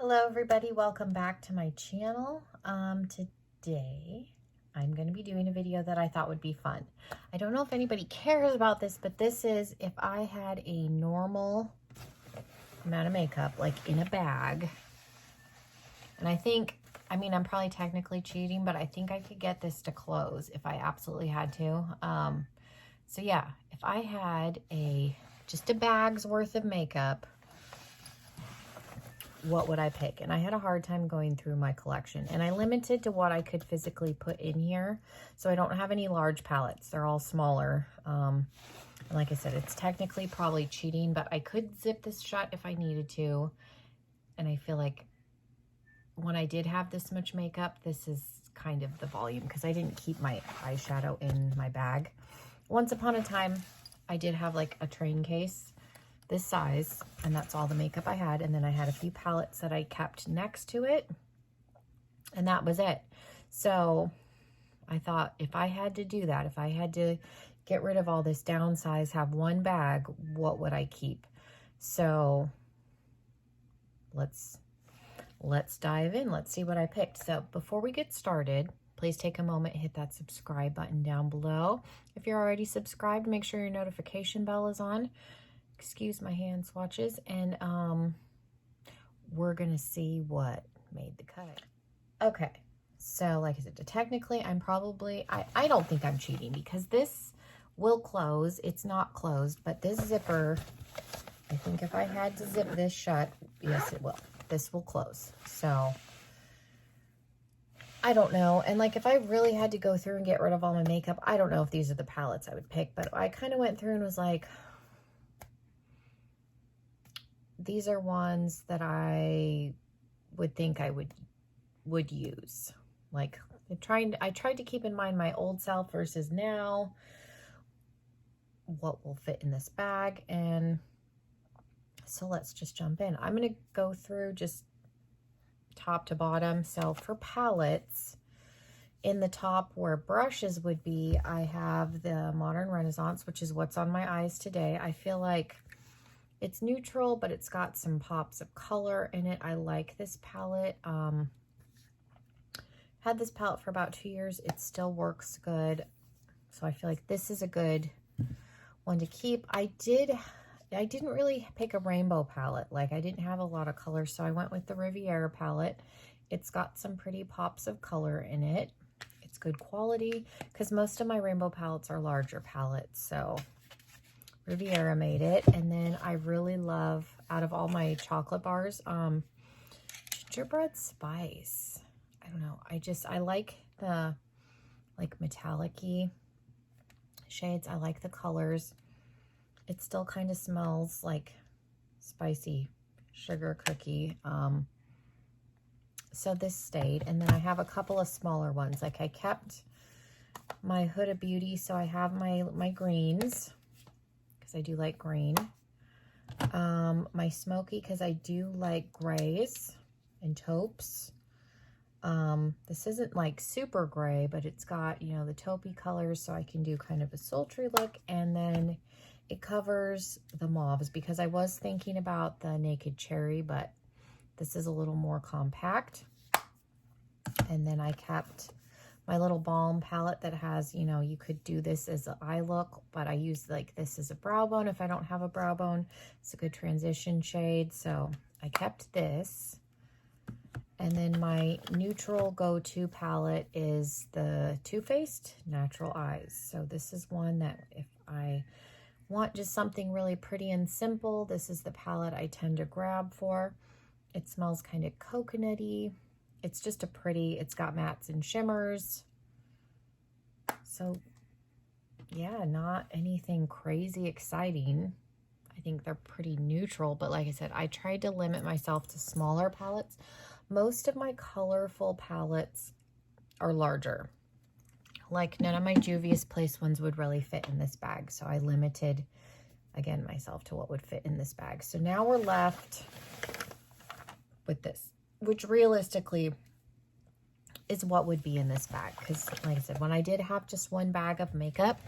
Hello everybody, welcome back to my channel. Today I'm going to be doing a video that I thought would be fun. I don't know if anybody cares about this, but this is if I had a normal amount of makeup, like in a bag. And I'm probably technically cheating, but I think I could get this to close if I absolutely had to. So yeah, if I had just a bag's worth of makeup, what would I pick? And I had a hard time going through my collection, and I limited to what I could physically put in here. So I don't have any large palettes. They're all smaller. And like I said, it's technically probably cheating, but I could zip this shut if I needed to. And I feel like when I did have this much makeup, this is kind of the volume because I didn't keep my eyeshadow in my bag. Once upon a time, I did have like a train case this size, and that's all the makeup I had. And then I had a few palettes that I kept next to it, and that was it. So I thought if I had to do that, if I had to get rid of all this, downsize, have one bag, what would I keep? So let's dive in. Let's see what I picked. So before we get started, please take a moment, hit that subscribe button down below. If you're already subscribed, make sure your notification bell is on. Excuse my hand swatches, and we're gonna see what made the cut. Okay, so like I said, technically I don't think I'm cheating because this will close. It's not closed, but this zipper, I think if I had to zip this shut, yes it will. This will close. So I don't know. And like if I really had to go through and get rid of all my makeup, I don't know if these are the palettes I would pick, but I kind of went through and was like, these are ones that I would think I would use. Like I tried to keep in mind my old self versus now, what will fit in this bag. And so let's just jump in. I'm going to go through just top to bottom. So for palettes, in the top where brushes would be, I have the Modern Renaissance, which is what's on my eyes today. I feel like it's neutral, but it's got some pops of color in it. I like this palette. Had this palette for about 2 years. It still works good. So I feel like this is a good one to keep. I didn't really pick a rainbow palette. Like I didn't have a lot of colors, so I went with the Riviera palette. It's got some pretty pops of color in it. It's good quality because most of my rainbow palettes are larger palettes, so Riviera made it. And then I really love, out of all my chocolate bars, Gingerbread Spice. I don't know. I like the metallic-y shades. I like the colors. It still kind of smells like spicy sugar cookie. So this stayed. And then I have a couple of smaller ones. Like I kept my Huda Beauty, so I have my greens, because I do like green. My smoky, because I do like grays and taupes. This isn't like super gray, but it's got, you know, the taupey colors, so I can do kind of a sultry look. And then it covers the mauves, because I was thinking about the Naked Cherry, but this is a little more compact. And then I kept my little balm palette that has, you know, you could do this as an eye look, but I use like this as a brow bone if I don't have a brow bone. It's a good transition shade, so I kept this. And then my neutral go-to palette is the Too Faced Natural Eyes. So this is one that if I want just something really pretty and simple, this is the palette I tend to grab for. It smells kind of coconutty. It's just it's got mattes and shimmers. So yeah, not anything crazy exciting. I think they're pretty neutral, but like I said, I tried to limit myself to smaller palettes. Most of my colorful palettes are larger. Like none of my Juvia's Place ones would really fit in this bag. So I limited, again, myself to what would fit in this bag. So now we're left with this, which realistically is what would be in this bag. Because like I said, when I did have just one bag of makeup,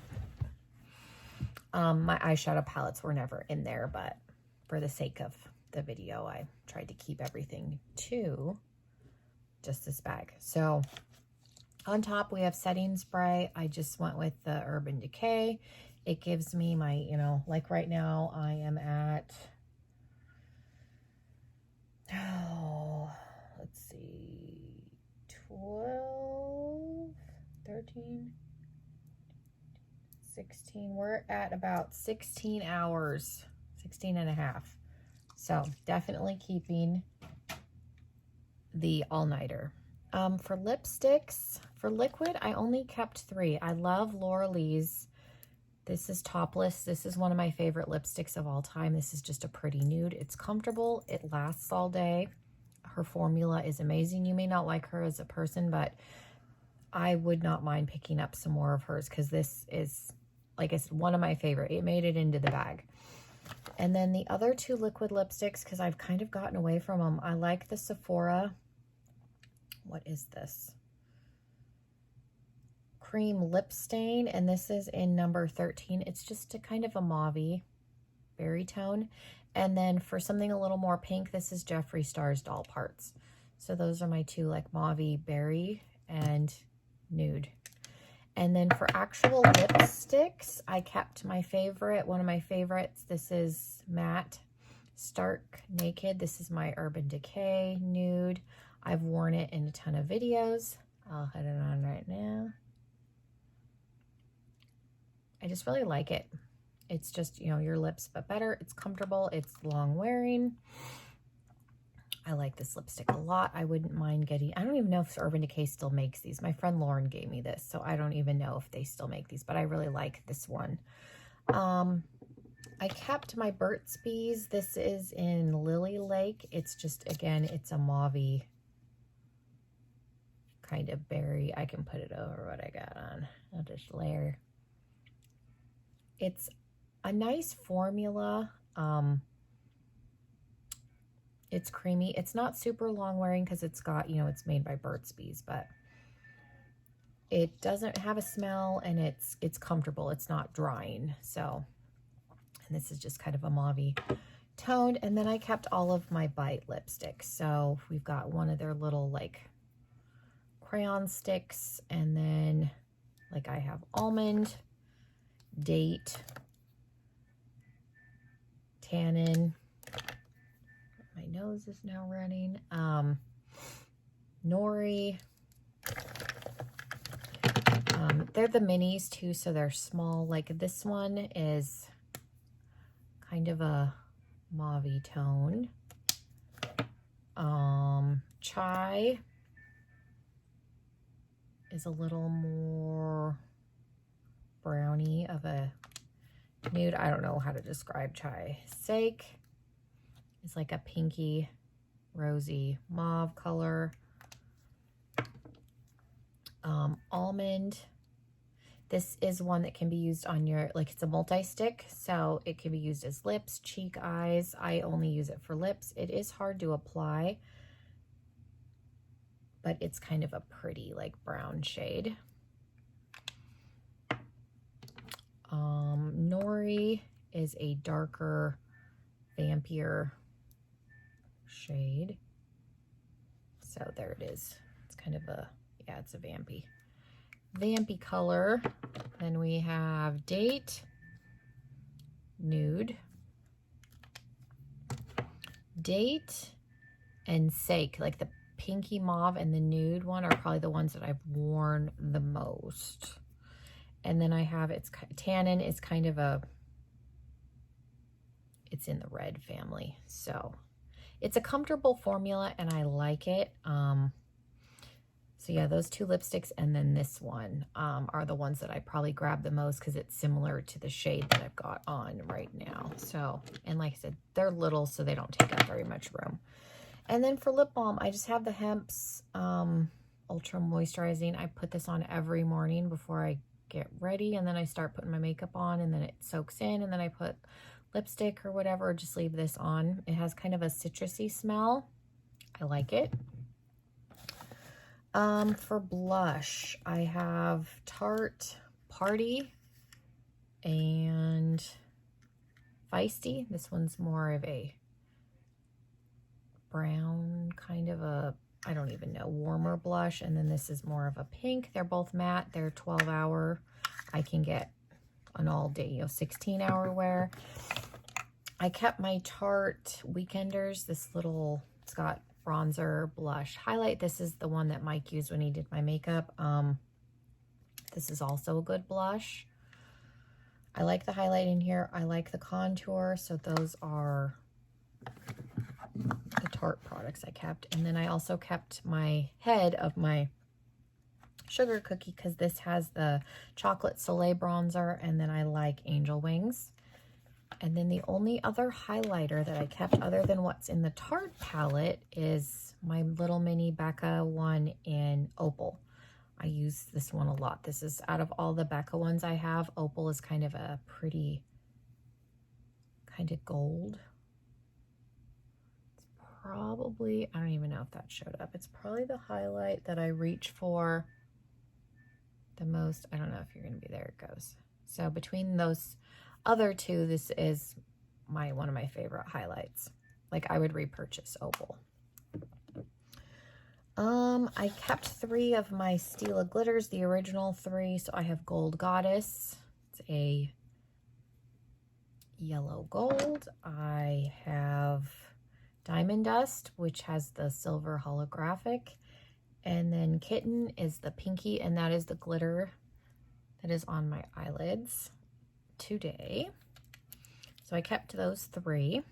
my eyeshadow palettes were never in there, but for the sake of the video, I tried to keep everything to just this bag. So on top, we have setting spray. I just went with the Urban Decay. It gives me my, you know, like right now I am at, oh, let's see, 12, 13, 16. We're at about 16 hours, 16 and a half. So definitely keeping the all-nighter. For lipsticks, for liquid, I only kept 3. I love Laura Lee's. This is Topless. This is one of my favorite lipsticks of all time. This is just a pretty nude. It's comfortable. It lasts all day. Her formula is amazing. You may not like her as a person, but I would not mind picking up some more of hers because this is, like I said, one of my favorite. It made it into the bag. And then the other 2 liquid lipsticks, because I've kind of gotten away from them. I like the Sephora. What is this? Cream Lip Stain, and this is in number 13. It's just a kind of a mauve berry tone. And then for something a little more pink, this is Jeffree Star's Doll Parts. So those are my 2, like mauve berry and nude. And then for actual lipsticks, I kept my favorite, one of my favorites. This is Matte Stark Naked. This is my Urban Decay nude. I've worn it in a ton of videos. I'll put it on right now. I just really like it. It's just, you know, your lips, but better. It's comfortable. It's long wearing. I like this lipstick a lot. I wouldn't mind getting, I don't even know if Urban Decay still makes these. My friend Lauren gave me this, so I don't even know if they still make these, but I really like this one. I kept my Burt's Bees. This is in Lily Lake. It's just, again, it's a mauve kind of berry. I can put it over what I got on. I'll just layer. It's a nice formula. It's creamy. It's not super long wearing because it's got, you know, it's made by Burt's Bees, but it doesn't have a smell and it's comfortable. It's not drying. So, and this is just kind of a mauve toned. And then I kept all of my Bite lipsticks. So we've got one of their little like crayon sticks, and then like I have almond, date, tannin. My nose is now running. Nori. They're the minis too, so they're small. Like this one is kind of a mauve tone. Chai is a little more brownie of a nude. I don't know how to describe Chai. Sake is like a pinky, rosy mauve color. Almond. This is one that can be used on your, like it's a multi-stick, so it can be used as lips, cheek, eyes. I only use it for lips. It is hard to apply, but it's kind of a pretty like brown shade. Nori is a darker, vampier shade. So there it is. It's kind of a, yeah, it's a vampy color. Then we have Date, Nude, Date, and Sake. Like the pinky mauve and the nude one are probably the ones that I've worn the most. And then I have, it's Tannin is kind of a, it's in the red family. So it's a comfortable formula and I like it. So yeah, those 2 lipsticks and then this one are the ones that I probably grab the most because it's similar to the shade that I've got on right now. So, and like I said, they're little, so they don't take up very much room. And then for lip balm, I just have the Hempz Ultra Moisturizing. I put this on every morning before I get ready, and then I start putting my makeup on, and then it soaks in, and then I put lipstick or whatever, just leave this on. It has kind of a citrusy smell. I like it. For blush, I have Tarte Party and Feisty. This one's more of a brown, kind of a, I don't even know, warmer blush. And then this is more of a pink. They're both matte. They're 12-hour. I can get an all day, 16-hour wear. I kept my Tarte Weekenders, this little, it's got bronzer, blush, highlight. This is the one that Mike used when he did my makeup. This is also a good blush. I like the highlight in here. I like the contour. So those are the Tarte products I kept. And then I also kept my head of my Sugar Cookie because this has the Chocolate Soleil bronzer, and then I like Angel Wings. And then the only other highlighter that I kept other than what's in the Tarte palette is my little mini Becca one in Opal. I use this one a lot. This is, out of all the Becca ones I have, Opal is kind of a pretty, kind of gold. It's probably, I don't even know if that showed up. It's probably the highlight that I reach for the most. I don't know if you're going to be there. It goes. So between those other two, this is one of my favorite highlights. Like, I would repurchase Opal. I kept 3 of my Stila glitters, the original 3. So I have Gold Goddess. It's a yellow gold. I have Diamond Dust, which has the silver holographic. And then Kitten is the pinky, and that is the glitter that is on my eyelids today. So I kept those 3.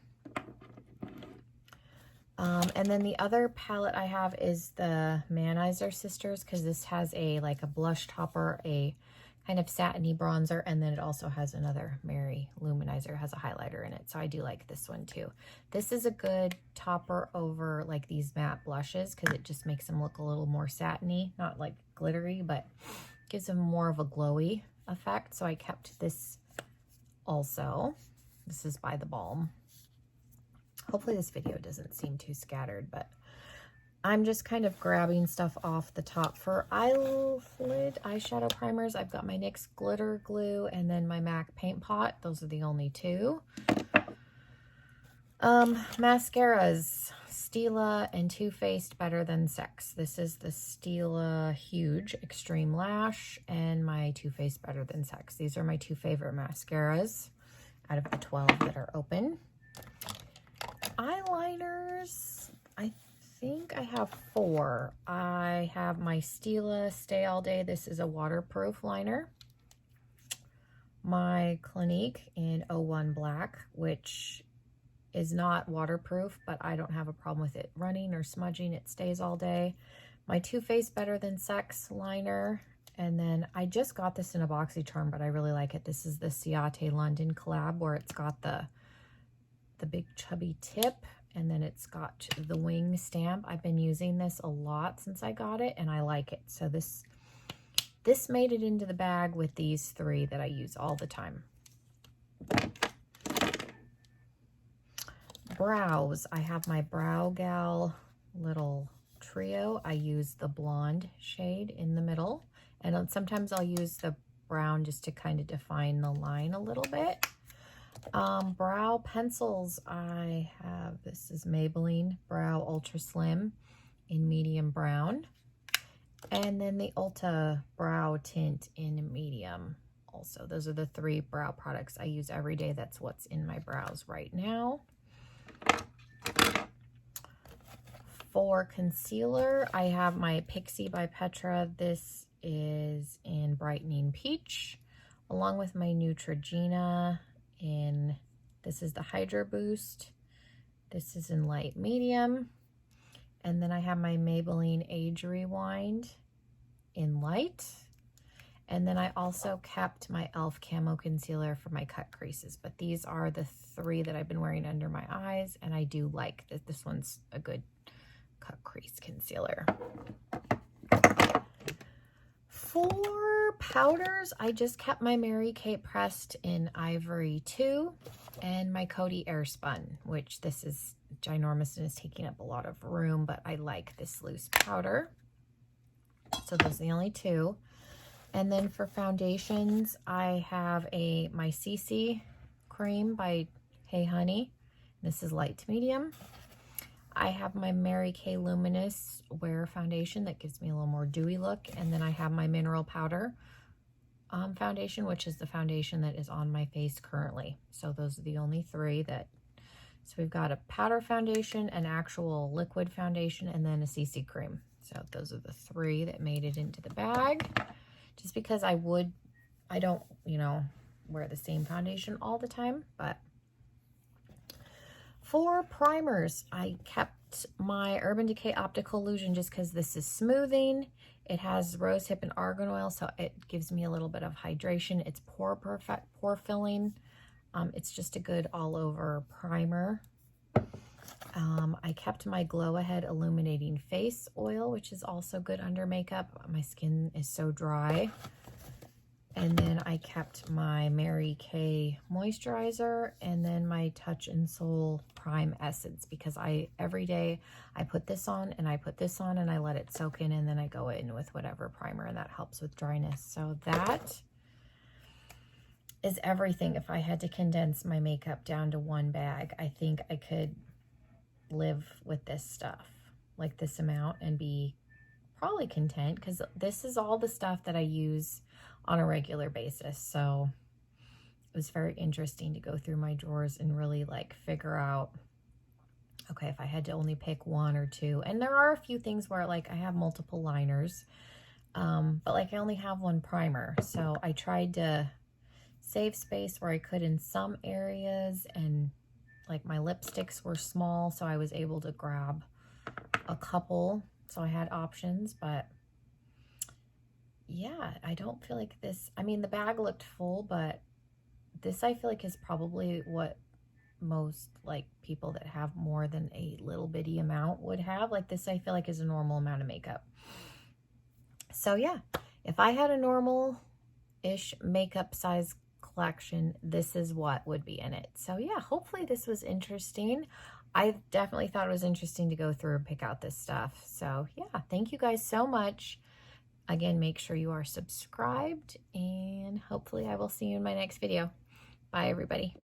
And then the other palette I have is the Manizer Sisters, because this has like a blush topper, a kind of satiny bronzer, and then it also has another Mary Luminizer. It has a highlighter in it, so I do like this one too. This is a good topper over like these matte blushes because it just makes them look a little more satiny, not like glittery, but gives them more of a glowy effect. So I kept this also. This is by The Balm. Hopefully this video doesn't seem too scattered, but I'm just kind of grabbing stuff off the top. For eyelid eyeshadow primers, I've got my NYX glitter glue and then my MAC paint pot. Those are the only 2. Mascaras, Stila and Too Faced Better Than Sex. This is the Stila Huge Extreme Lash and my Too Faced Better Than Sex. These are my 2 favorite mascaras out of the 12 that are open. Eyeliners, I think I have 4. I have my Stila Stay All Day. This is a waterproof liner. My Clinique in 01 Black, which is not waterproof, but I don't have a problem with it running or smudging. It stays all day. My Too Faced Better Than Sex liner. And then I just got this in a BoxyCharm, but I really like it. This is the Ciate London collab, where it's got the big chubby tip, and then it's got the wing stamp. I've been using this a lot since I got it, and I like it. So this made it into the bag with these 3 that I use all the time. Brows. I have my Brow Gal little trio. I use the blonde shade in the middle, and sometimes I'll use the brown just to kind of define the line a little bit. Brow pencils, I have, this is Maybelline Brow Ultra Slim in medium brown, and then the Ulta Brow Tint in medium also. Those are the 3 brow products I use every day. That's what's in my brows right now. For concealer, I have my Pixi by Petra. This is in Brightening Peach, along with my Neutrogena this is the Hydra Boost. This is in light medium. And then I have my Maybelline Age Rewind in light. And then I also kept my e.l.f. Camo Concealer for my cut creases. But these are the 3 that I've been wearing under my eyes, and I do like that. This one's a good cut crease concealer. For powders, I just kept my Mary Kate Pressed in Ivory 2 and my Coty Airspun, which this is ginormous and is taking up a lot of room, but I like this loose powder. So those are the only 2. And then for foundations, I have my CC cream by Hey Honey. This is light to medium. I have my Mary Kay Luminous Wear Foundation that gives me a little more dewy look. And then I have my Mineral Powder foundation, which is the foundation that is on my face currently. So those are the only three that, so we've got a powder foundation, an actual liquid foundation, and then a CC cream. So those are the three that made it into the bag. Just because I don't, you know, wear the same foundation all the time. But for primers, I kept my Urban Decay Optical Illusion just because this is smoothing. It has rosehip and argan oil, so it gives me a little bit of hydration. It's pore filling. It's just a good all-over primer. I kept my Glow Ahead Illuminating Face Oil, which is also good under makeup. My skin is so dry. And then I kept my Mary Kay moisturizer, and then my Touch in Soul Prime Essence, because every day I put this on and I put this on and I let it soak in, and then I go in with whatever primer, and that helps with dryness. So that is everything. If I had to condense my makeup down to one bag, I think I could live with this stuff, like this amount, and be probably content, because this is all the stuff that I use on a regular basis. So it was very interesting to go through my drawers and really like figure out, okay, if I had to only pick one or two. And there are a few things where like I have multiple liners, but like I only have one primer. So I tried to save space where I could in some areas, and like my lipsticks were small, so I was able to grab a couple. So I had options, but yeah, I don't feel like this, I mean, the bag looked full, but this I feel like is probably what most like people that have more than a little bitty amount would have. Like this I feel like is a normal amount of makeup. So yeah, if I had a normal-ish makeup size collection, this is what would be in it. So yeah, hopefully this was interesting. I definitely thought it was interesting to go through and pick out this stuff. So yeah, thank you guys so much. Again, make sure you are subscribed, and hopefully I will see you in my next video. Bye, everybody.